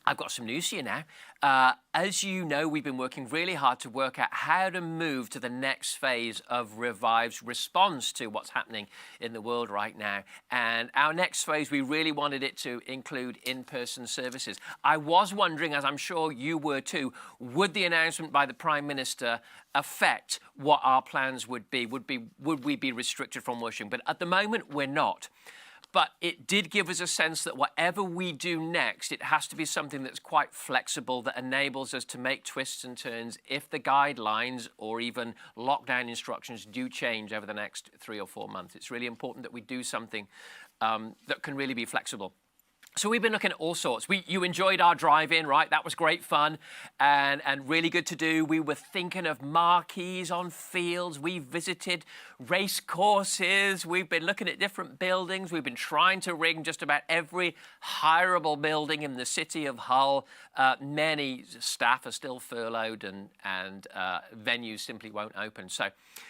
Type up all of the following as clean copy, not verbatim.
I've got some news for you now. As you know, we've been working really hard to work out how to move to the next phase of Revive's response to what's happening in the world right now. And our next phase, we really wanted it to include in-person services. I was wondering, as I'm sure you were too, would the announcement by the Prime Minister affect what our plans would be? Would we be restricted from worshiping? But at the moment, we're not. But it did give us a sense that whatever we do next, it has to be something that's quite flexible, that enables us to make twists and turns if the guidelines or even lockdown instructions do change over the next 3 or 4 months. It's really important that we do something that can really be flexible. So we've been looking at all sorts. You enjoyed our drive-in, right? That was great fun and really good to do. We were thinking of marquees on fields. We visited race courses. We've been looking at different buildings. We've been trying to ring just about every hireable building in the city of Hull. Many staff are still furloughed and venues simply won't open.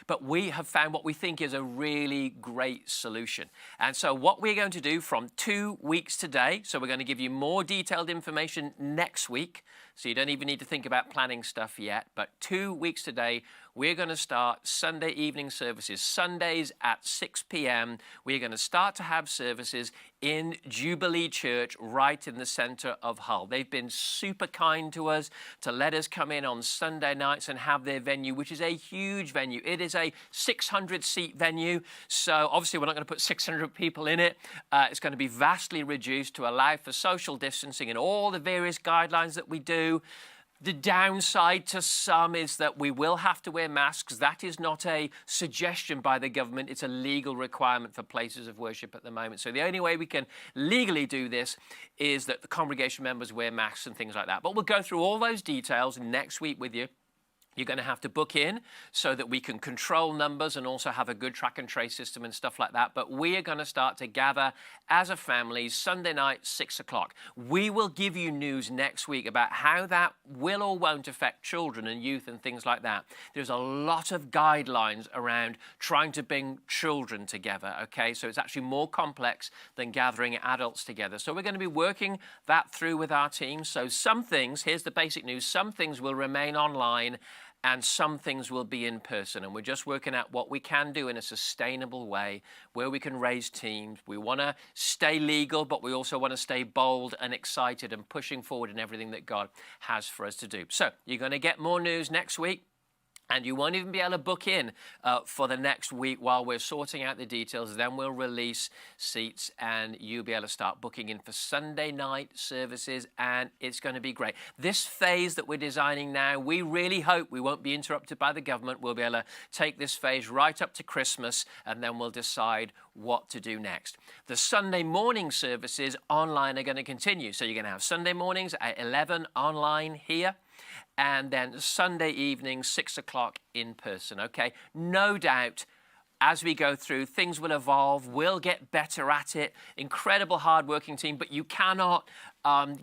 But we have found what we think is a really great solution. And so what we're going to do from 2 weeks today, so we're going to give you more detailed information next week, so you don't even need to think about planning stuff yet. But 2 weeks today, we're going to start Sunday evening services. Sundays at 6 p.m. We're going to start to have services in Jubilee Church right in the centre of Hull. They've been super kind to us to let us come in on Sunday nights and have their venue, which is a huge venue. It is a 600-seat venue, so obviously we're not going to put 600 people in it. It's going to be vastly reduced to allow for social distancing and all the various guidelines that we do. The downside to some is that we will have to wear masks. That is not a suggestion by the government. It's a legal requirement for places of worship at the moment. So the only way we can legally do this is that the congregation members wear masks and things like that. But we'll go through all those details next week with you. You're going to have to book in so that we can control numbers and also have a good track and trace system and stuff like that. But we are going to start to gather as a family Sunday night, 6 o'clock. We will give you news next week about how that will or won't affect children and youth and things like that. There's a lot of guidelines around trying to bring children together, okay? So it's actually more complex than gathering adults together. So we're going to be working that through with our team. So some things, here's the basic news, some things will remain online and some things will be in person. And we're just working out what we can do in a sustainable way where we can raise teams. We want to stay legal, but we also want to stay bold and excited and pushing forward in everything that God has for us to do. So you're going to get more news next week. And you won't even be able to book in for the next week while we're sorting out the details. Then we'll release seats and you'll be able to start booking in for Sunday night services, and it's going to be great. This phase that we're designing now, we really hope we won't be interrupted by the government. We'll be able to take this phase right up to Christmas, and then we'll decide what to do next. The Sunday morning services online are going to continue. So you're going to have Sunday mornings at 11 online here, and then Sunday evening, 6 o'clock in person, okay? No doubt, as we go through, things will evolve. We'll get better at it. Incredible hard-working team, but you cannot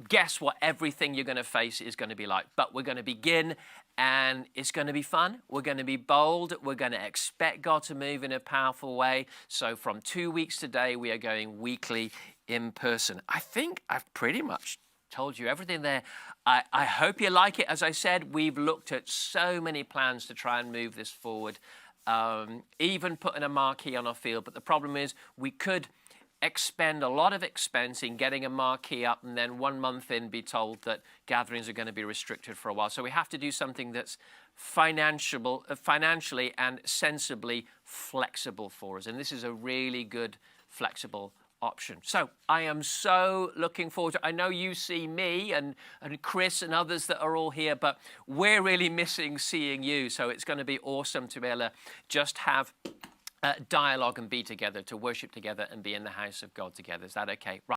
guess what everything you're going to face is going to be like. But we're going to begin, and it's going to be fun. We're going to be bold. We're going to expect God to move in a powerful way. So from 2 weeks today, we are going weekly in person. I think I've pretty much told you everything there. I hope you like it. As I said, we've looked at so many plans to try and move this forward, even putting a marquee on our field. But the problem is we could expend a lot of expense in getting a marquee up and then 1 month in be told that gatherings are going to be restricted for a while. So we have to do something that's financially and sensibly flexible for us. And this is a really good flexible option. So I am so looking forward to, I know you see me and Chris and others that are all here, but we're really missing seeing you. So it's going to be awesome to be able to just have dialogue and be together, to worship together and be in the house of God together. Is that okay? Right.